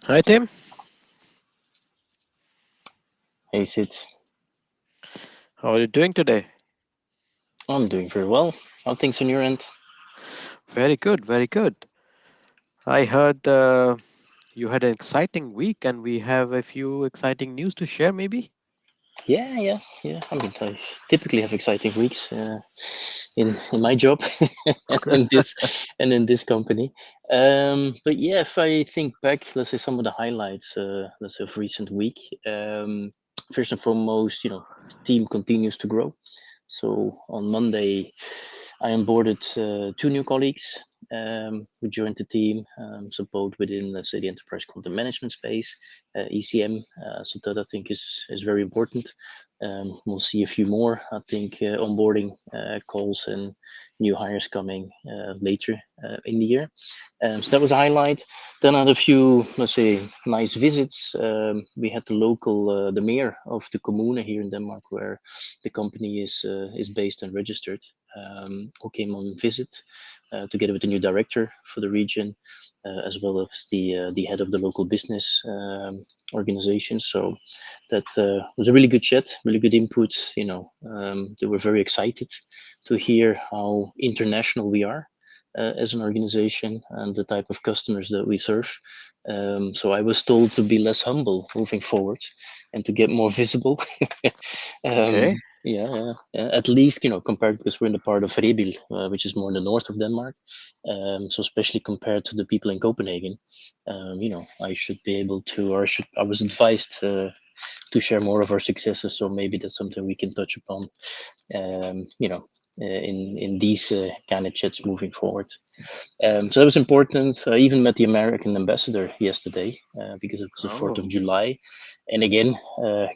Hi, Tim. Hey Sid, How are you doing today? I'm doing very well. How things on your end? Very good, very good. I heard you had an exciting week, and we have a few exciting news to share, maybe? Yeah. I typically have exciting weeks in my job in this and in this company. But yeah, if I think back, let's say some of the highlights, let's say of recent week. First and foremost, the team continues to grow. So on Monday, I onboarded two new colleagues who joined the team, so both within, let's say, the enterprise content management space, ECM. So that I think is very important. We'll see a few more, I think, onboarding calls and new hires coming later in the year. So that was a highlight. Then I had a few, let's say, nice visits. We had the mayor of the commune here in Denmark, where the company is based and registered, who came on visit together with the new director for the region, as well as the head of the local business organization. So that was a really good chat, really good input. They were very excited to hear how international we are as an organization and the type of customers that we serve. So I was told to be less humble moving forward and to get more visible. Okay. Yeah. At least compared, because we're in the part of Rebild, which is more in the north of Denmark. So especially compared to the people in Copenhagen, I should be able to, or I was advised to share more of our successes. So maybe that's something we can touch upon, um, you know, in these kind of chats moving forward. So that was important. I even met the American ambassador yesterday because it was the 4th of Oh, July. And again,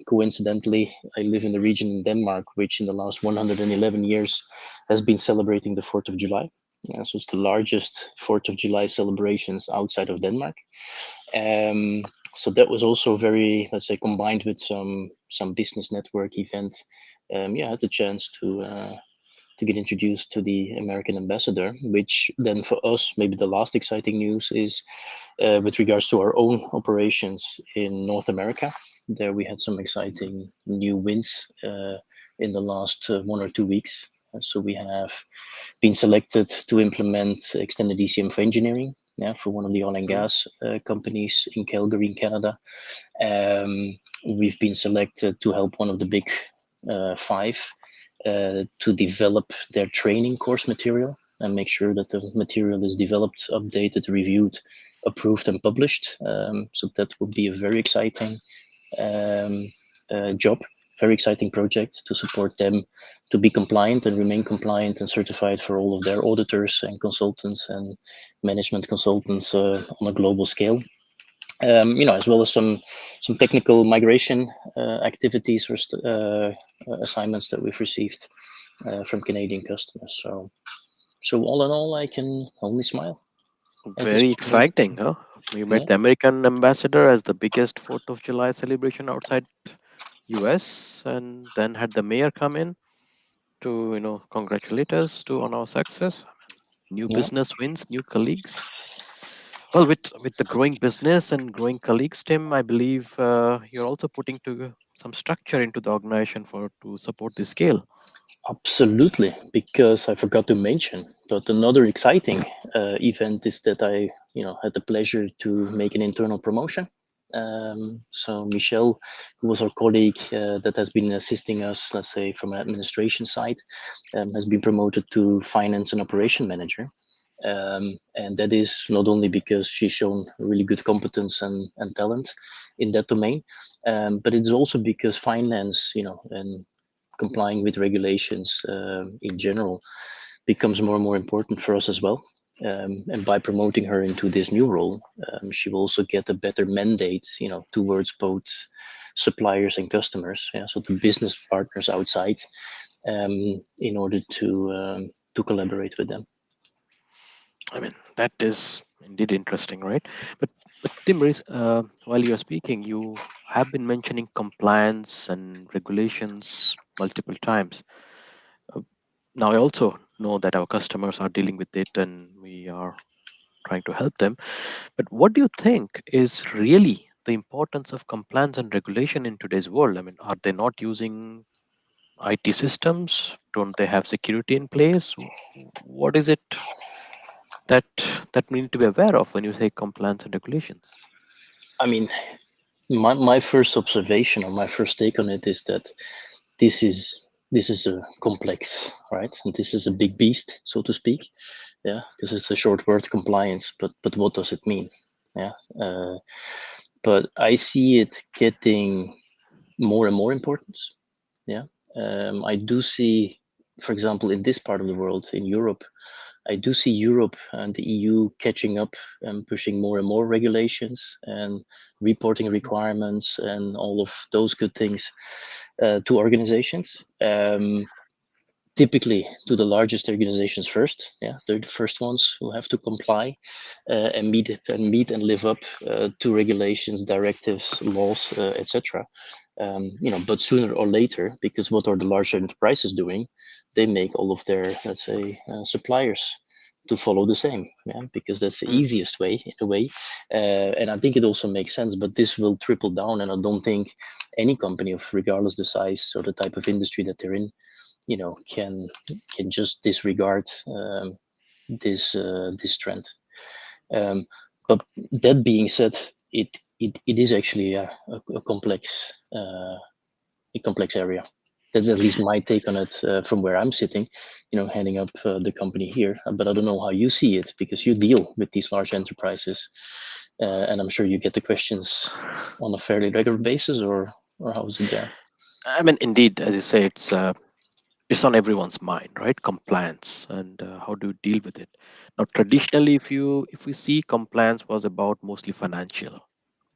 coincidentally, I live in the region in Denmark, which in the last 111 years has been celebrating the 4th of July. So it's the largest 4th of July celebrations outside of Denmark. Um, so that was also very, let's say, combined with some business network event. Yeah, I had the chance to get introduced to the American ambassador, which then for us, maybe the last exciting news is with regards to our own operations in North America. There we had some exciting new wins in the last 1 or 2 weeks. So we have been selected to implement extended ECM for engineering. Yeah, for one of the oil and mm, gas companies in Calgary, in Canada. We've been selected to help one of the big five to develop their training course material and make sure that the material is developed, updated, reviewed, approved, and published. So that will be a very exciting um, job, very exciting project to support them to be compliant and remain compliant and certified for all of their auditors and consultants and management consultants on a global scale. As well as some technical migration activities or assignments that we've received from Canadian customers. So all in all, I can only smile at this very point. exciting, huh? You met Yeah, the American ambassador as the biggest 4th of July celebration outside US, and then had the mayor come in to, congratulate us to on our success. New yeah, business wins, new colleagues. Well, with the growing business and growing colleagues, Tim, I believe you're also putting to some structure into the organization for to support the scale. absolutely. Because I forgot to mention that another exciting event is that I, had the pleasure to make an internal promotion. So Michelle, who was our colleague that has been assisting us, let's say from an administration side, has been promoted to finance and operation manager. And that is not only because she's shown really good competence and talent in that domain, but it is also because finance, and complying with regulations in general becomes more and more important for us as well. And by promoting her into this new role, she will also get a better mandate, towards both suppliers and customers. Yeah, so the business partners outside, in order to collaborate with them. I mean, that is indeed interesting, right? But Tim, while you are speaking, you have been mentioning compliance and regulations multiple times. Uh, Now, I also know that our customers are dealing with it, and we are trying to help them. But what do you think is really the importance of compliance and regulation in today's world? I mean, are they not using IT systems? Don't they have security in place? What is it that we need to be aware of when you say compliance and regulations? I mean, my first observation or my first take on it is that this is this is a complex, right? And this is a big beast, so to speak. Yeah, because it's a short word, compliance. But what does it mean? Yeah, but I see it getting more and more importance. Yeah, I do see, for example, in this part of the world, in Europe, I do see Europe and the EU catching up and pushing more and more regulations and reporting requirements and all of those good things to organizations. Typically to the largest organizations first. Yeah, they're the first ones who have to comply and live up to regulations, directives, laws, etc. But sooner or later, because what are the large enterprises doing? They make all of their, let's say, suppliers to follow the same. Yeah, because that's the Mm, easiest way in a way, and I think it also makes sense. But this will trickle down, and I don't think any company, of regardless the size or the type of industry that they're in, can just disregard this trend. Um, but that being said, it is actually a complex a complex area. That's at least my take on it from where I'm sitting, heading up the company here. But I don't know how you see it because you deal with these large enterprises, and I'm sure you get the questions on a fairly regular basis, or how is it there? I mean, indeed, as you say, it's on everyone's mind, right? Compliance and how do you deal with it? Now, traditionally, if we see, compliance was about mostly financial,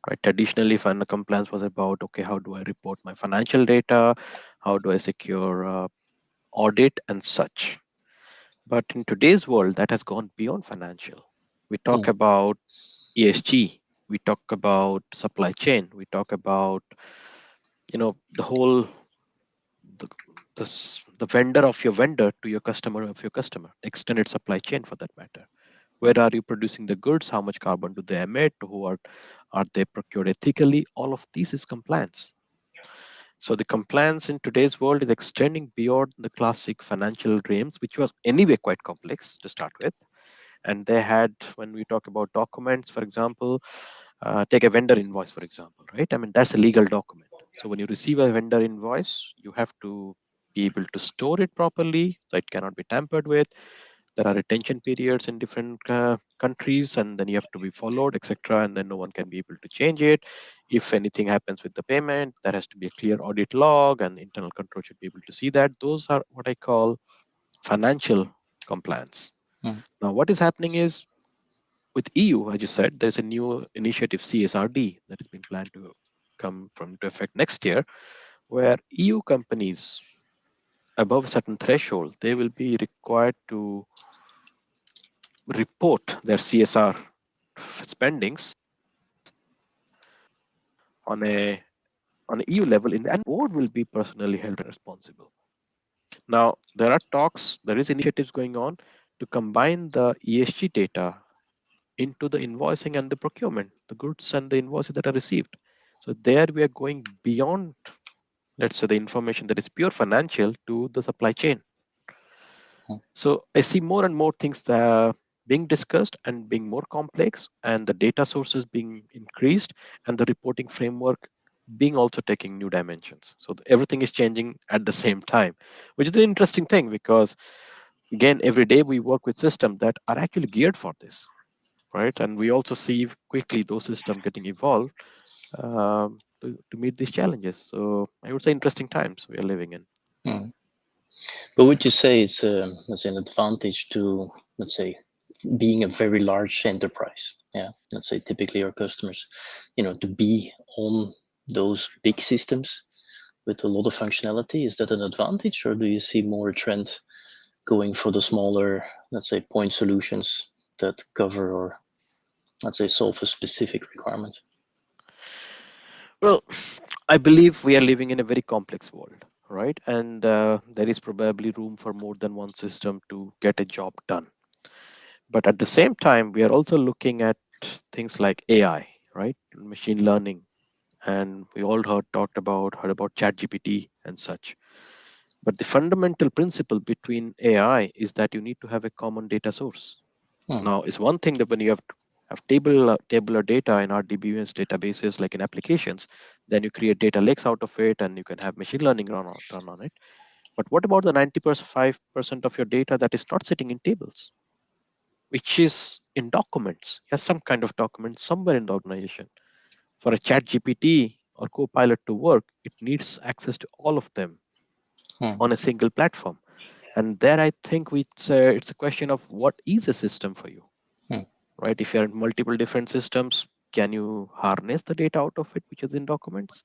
right? Traditionally, compliance was about, okay, how do I report my financial data? How do I secure audit and such? But in today's world, that has gone beyond financial. We talk Mm, about ESG. We talk about supply chain. We talk about, the whole the, the vendor of your vendor to your customer of your customer, extended supply chain for that matter. Where are you producing the goods? How much carbon do they emit? Who are they procured ethically? All of these is compliance. So the compliance in today's world is extending beyond the classic financial realms, which was anyway quite complex to start with. And they had, when we talk about documents, for example, take a vendor invoice, for example, right? I mean, that's a legal document. So when you receive a vendor invoice, you have to be able to store it properly so it cannot be tampered with. There are retention periods in different countries, and then you have to be followed, etc. And then no one can be able to change it. If anything happens with the payment, there has to be a clear audit log, and internal control should be able to see that. Those are what I call financial compliance. mm, Now, what is happening is, with EU, as you said, there's a new initiative, CSRD, that is being planned to come from to effect next year, where EU companies above a certain threshold, they will be required to report their CSR spendings on a EU level, and board will be personally held responsible. Now, there is initiatives going on to combine the ESG data into the invoicing and the procurement, the goods and the invoices that are received. So there we are going beyond, let's say, the information that is pure financial to the supply chain. mm, So I see more and more things that are being discussed and being more complex, and the data sources being increased, and the reporting framework being also taking new dimensions. So everything is changing at the same time, which is an interesting thing because, again, every day we work with systems that are actually geared for this, right? And we also see quickly those systems getting evolved to meet these challenges. So I would say interesting times we are living in. mm. But would you say it's let's say an advantage to, let's say, being a very large enterprise? Yeah, let's say typically our customers, to be on those big systems with a lot of functionality. Is that an advantage, or do you see more a trend going for the smaller, let's say, point solutions that cover or, let's say, solve a specific requirement? Well, I believe we are living in a very complex world, right? And there is probably room for more than one system to get a job done. But at the same time, we are also looking at things like AI, right? Machine learning. And we all heard about ChatGPT and such. But the fundamental principle between AI is that you need to have a common data source. mm, Now, it's one thing that when you have tabular data in RDBMS databases, like in applications, then you create data lakes out of it, and you can have machine learning run on it. But what about the 95% of your data that is not sitting in tables, which is in documents? Has some kind of document somewhere in the organization. For a chat GPT or Copilot to work, it needs access to all of them mm, on a single platform. And there, I think it's a question of what is a system for you, mm, right? If you're in multiple different systems, can you harness the data out of it, which is in documents?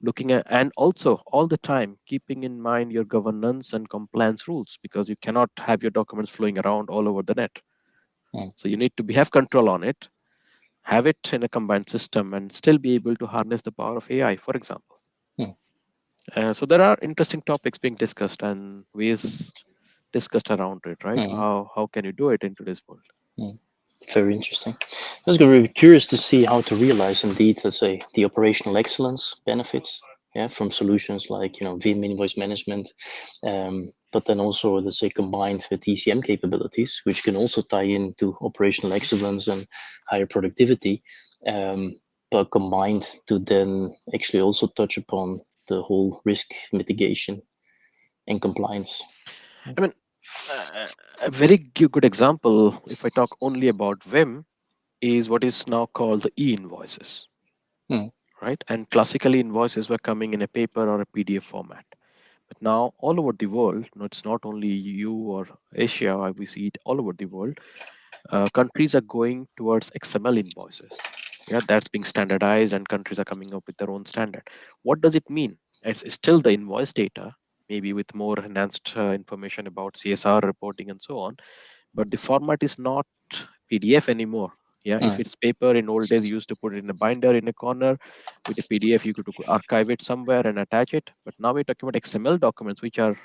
Looking at, and also all the time keeping in mind your governance and compliance rules, because you cannot have your documents flowing around all over the net. mm, So you need to have control on it, have it in a combined system, and still be able to harness the power of AI, for example. mm, So there are interesting topics being discussed and ways discussed around it, right? mm, How can you do it in today's world? mm. Very interesting. I was going to be curious to see how to realize indeed, let's say, the operational excellence benefits, yeah, from solutions like Vim invoice management, but then also let's say combined with ECM capabilities, which can also tie into operational excellence and higher productivity, but combined to then actually also touch upon the whole risk mitigation and compliance. I mean, a very good example, if I talk only about Vim, is what is now called the e-invoices, Mm, right? And classically, invoices were coming in a paper or a PDF format. But now, all over the world, no, it's not only you or Asia, we see it all over the world. Countries are going towards XML invoices. Yeah, that's being standardized, and countries are coming up with their own standard. What does it mean? It's still the invoice data, maybe with more enhanced information about CSR reporting and so on, but the format is not PDF anymore. Yeah, if mm, it's paper, in old days you used to put it in a binder in a corner. With a PDF, you could archive it somewhere and attach it. But now we're talking about XML documents, which are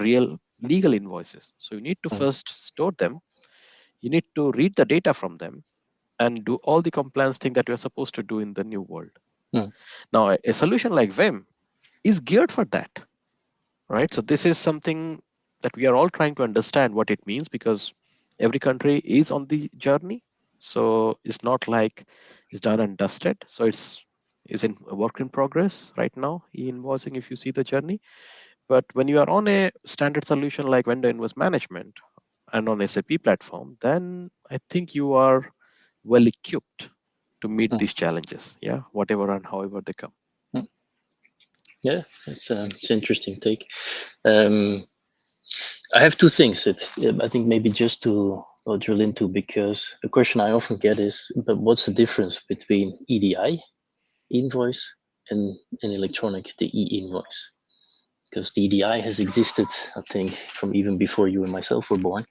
real legal invoices. So you need to mm, first store them. You need to read the data from them and do all the compliance thing that you're supposed to do in the new world. mm, Now, a solution like Vim is geared for that, right? So this is something that we are all trying to understand what it means, because every country is on the journey. So it's not like it's done and dusted. So it's is in a work in progress right now, e-invoicing, if you see the journey. But when you are on a standard solution like vendor invoice management and on SAP platform, then I think you are well equipped to meet mm, these challenges. Yeah, whatever and however they come. mm. Yeah, it's an interesting take. Um, I have two things that I think maybe just to drill into, because a question I often get is, but what's the difference between EDI, invoice, and an electronic, the e-invoice? Because the EDI has existed, I think, from even before you and myself were born.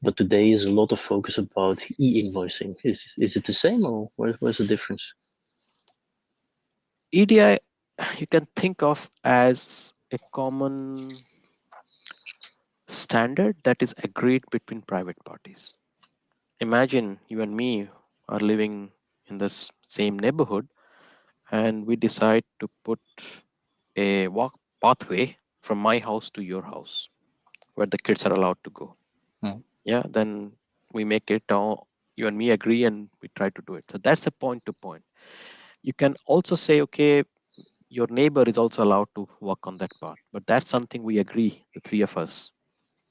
But today is a lot of focus about e-invoicing. Is it the same, or where's the difference? EDI, you can think of as a common standard that is agreed between private parties. Imagine you and me are living in this same neighborhood, and we decide to put a walk pathway from my house to your house where the kids are allowed to go. Mm, Yeah, then we make it all, you and me agree, and we try to do it. So that's a point to point. You can also say, okay, your neighbor is also allowed to walk on that path, but that's something we agree, the three of us,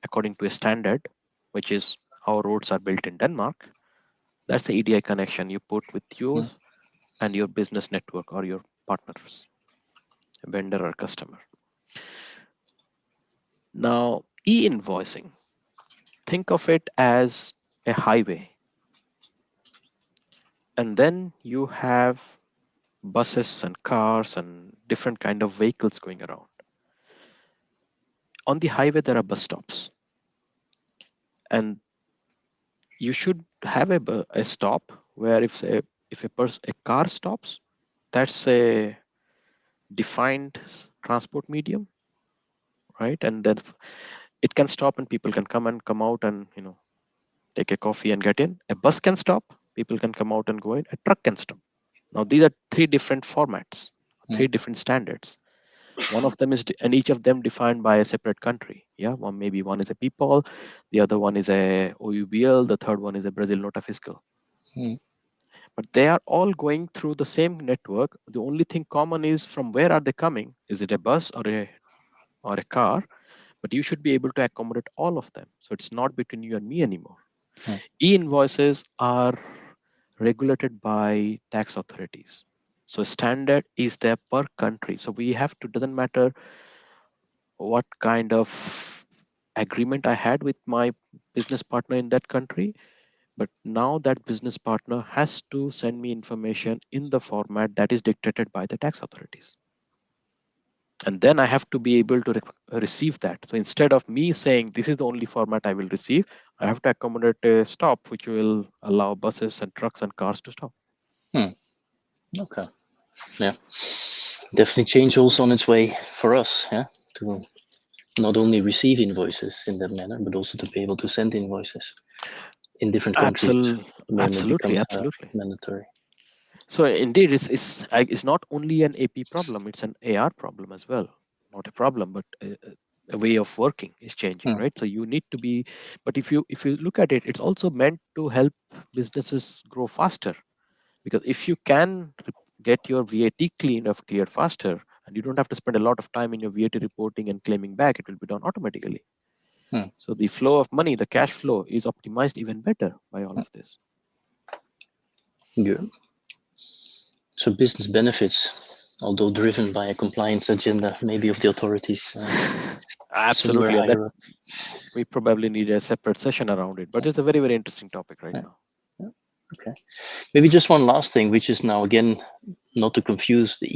according to a standard, which is how roads are built in Denmark. That's the EDI connection you put with mm, yours and your business network or your partners, vendor or customer. Now, e-invoicing, think of it as a highway, and then you have buses and cars and different kind of vehicles going around. On the highway, there are bus stops, and you should have a stop where if a car stops, that's a defined transport medium, right? And then it can stop and people can come and come out, and take a coffee and get in. A bus can stop, people can come out and go in. A truck can stop. Now these are three different formats, mm, three different standards. One of them is, and each of them defined by a separate country. Yeah, one maybe one is a people, the other one is a OUBL, the third one is a Brazil Nota Fiscal. mm, But they are all going through the same network. The only thing common is from where are they coming? Is it a bus or a car? But you should be able to accommodate all of them. So it's not between you and me anymore. mm, E-invoices are regulated by tax authorities. So standard is there per country. So we have to, doesn't matter what kind of agreement I had with my business partner in that country, but now that business partner has to send me information in the format that is dictated by the tax authorities. And then I have to be able to receive that. So instead of me saying this is the only format I will receive, I have to accommodate a stop which will allow buses and trucks and cars to stop. mm. Okay. Yeah. Definitely change also on its way for us. Yeah. To not only receive invoices in that manner, but also to be able to send invoices in different countries when it Absolutely, becomes absolutely. mandatory. So indeed, it's not only an AP problem; it's an AR problem as well. Not a problem, but a way of working is changing, Mm, right? So you need to be. But if you look at it, it's also meant to help businesses grow faster. Because if you can get your VAT cleared faster, and you don't have to spend a lot of time in your VAT reporting and claiming back, it will be done automatically. mm, So the flow of money, the cash flow, is optimized even better by all mm. of this. Good. So business benefits, although driven by a compliance agenda, maybe of the authorities somewhere Absolutely, and that higher up. we probably need a separate session around it. But it's a very, very interesting topic right Yeah, now. yeah, okay. Maybe just one last thing, which is now again not to confuse the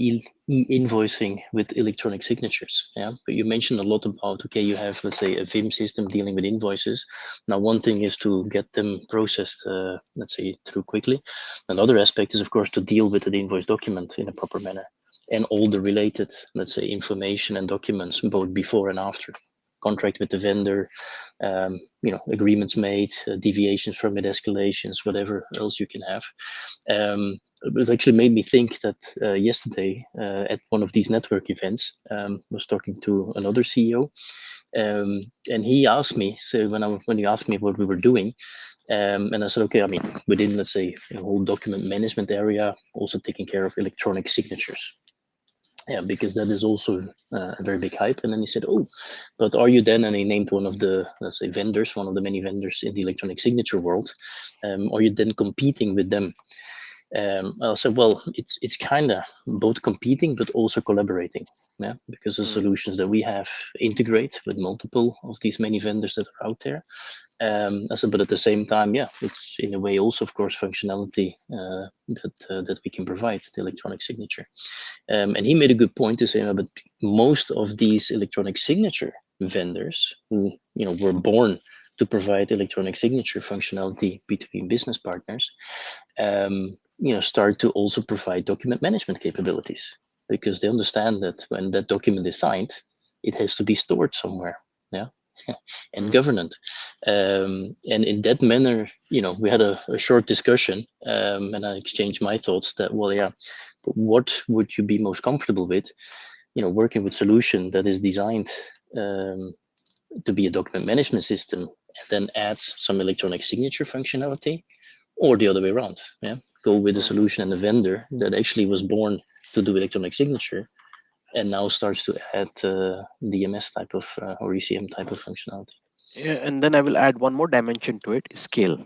e-invoicing with electronic signatures. Yeah, but you mentioned a lot about, okay, you have, let's say, a VIM system dealing with invoices. Now, one thing is to get them processed, let's say, through quickly. Another aspect is, of course, to deal with the invoice document in a proper manner and all the related, let's say, information and documents, both before and after. Contract with the vendor, agreements made, deviations from it, escalations, whatever else you can have. It was actually made me think that yesterday at one of these network events, was talking to another CEO, and he asked me. So when he asked me what we were doing, and I said, okay, I mean, within, let's say, a whole document management area, also taking care of electronic signatures. Yeah, because that is also a very big hype. And then he said, "Oh, but are you then?" And he named one of the, let's say, vendors, one of the many vendors in the electronic signature world. Are you then competing with them? I said, well, it's kind of both competing but also collaborating. Yeah, because the Mm. solutions that we have integrate with multiple of these many vendors that are out there. I said, but at the same time, yeah, it's in a way also, of course, functionality that we can provide the electronic signature. And he made a good point to say, but most of these electronic signature vendors who were born to provide electronic signature functionality between business partners, start to also provide document management capabilities because they understand that when that document is signed, it has to be stored somewhere. Yeah. And Mm. governed. And in that manner, we had a short discussion, and I exchanged my thoughts that, well, yeah, but what would you be most comfortable with, working with solution that is designed um, to be a document management system and then adds some electronic signature functionality, or the other way around. Yeah, go with a Mm. solution and a vendor that actually was born to do electronic signature and now starts to add DMS type of or ECM type of functionality. Yeah, and then I will add one more dimension to it: scale.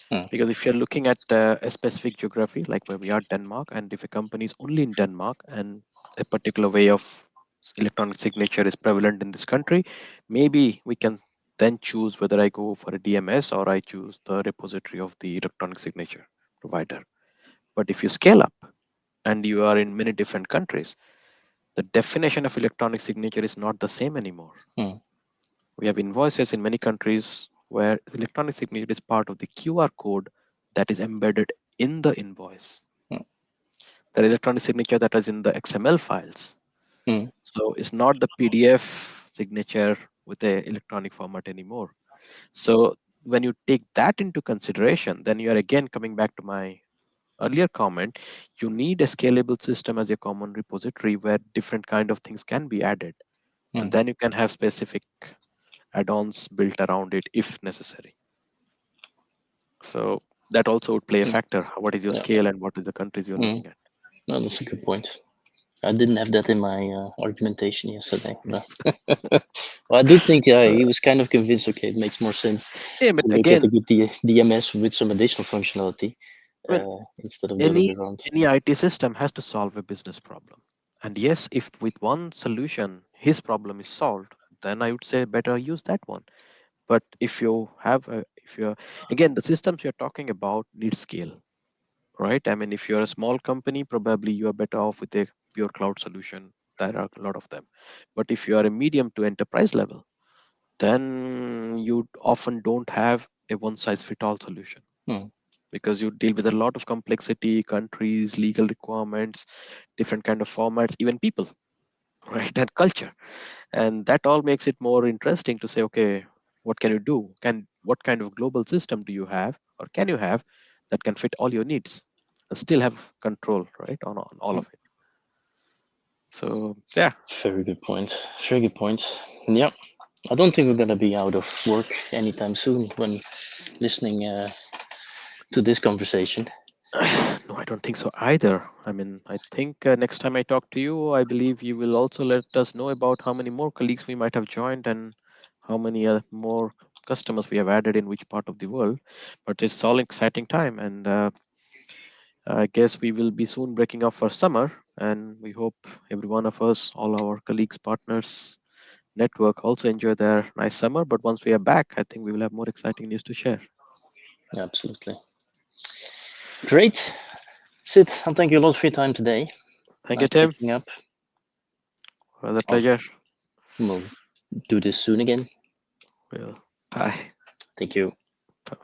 Hmm, Because if you're looking at a specific geography, like where we are, Denmark, and if a company is only in Denmark and a particular way of electronic signature is prevalent in this country, maybe we can then choose whether I go for a DMS or I choose the repository of the electronic signature provider. But if you scale up and you are in many different countries, the definition of electronic signature is not the same anymore. hmm, We have invoices in many countries where electronic signature is part of the QR code that is embedded in the invoice. hmm, The electronic signature that is in the XML files. hmm, So it's not the PDF signature with the electronic format anymore. So when you take that into consideration, then you are again coming back to my earlier comment. You need a scalable system as a common repository where different kind of things can be added, and Mm. then you can have specific add-ons built around it if necessary. So that also would play a Mm. factor. What is your Yeah. scale and what is the countries you're Mm. looking at? No, that's a good point. I didn't have that in my argumentation yesterday. No. Well, I do think Uh, he was kind of convinced. Okay, it makes more sense yeah, to but look at again, a good DMS with some additional functionality I mean, instead of the other any way around. any IT system has to solve a business problem. And yes, if with one solution his problem is solved, then I would say better use that one. But if you're again, the systems you're talking about need scale, right? I mean, if you're a small company, probably you are better off with a pure cloud solution. There are a lot of them. But if you are a medium to enterprise level, then you often don't have a one size fit all solution, Hmm. because you deal with a lot of complexity, countries, legal requirements, different kind of formats, even people, right? And culture. And that all makes it more interesting to say, okay, what can you do? What kind of global system do you have, or can you have, that can fit all your needs and still have control, right, on all of it? So yeah. Very good point. Very good point. Yeah, I don't think we're gonna be out of work anytime soon when listening to this conversation. No, I don't think so either. I mean, I think next time I talk to you, I believe you will also let us know about how many more colleagues we might have joined and how many more customers we have added in which part of the world. But it's all exciting time, and I guess we will be soon breaking up for summer. And we hope every one of us, all our colleagues, partners, network also enjoy their nice summer. But once we are back, I think we will have more exciting news to share. Absolutely. Great. Sid, and thank you a lot for your time today. Thank you, Nice Tim. catching up. It was a I'll, pleasure. we'll do this soon again. Well, bye. Thank you. Bye.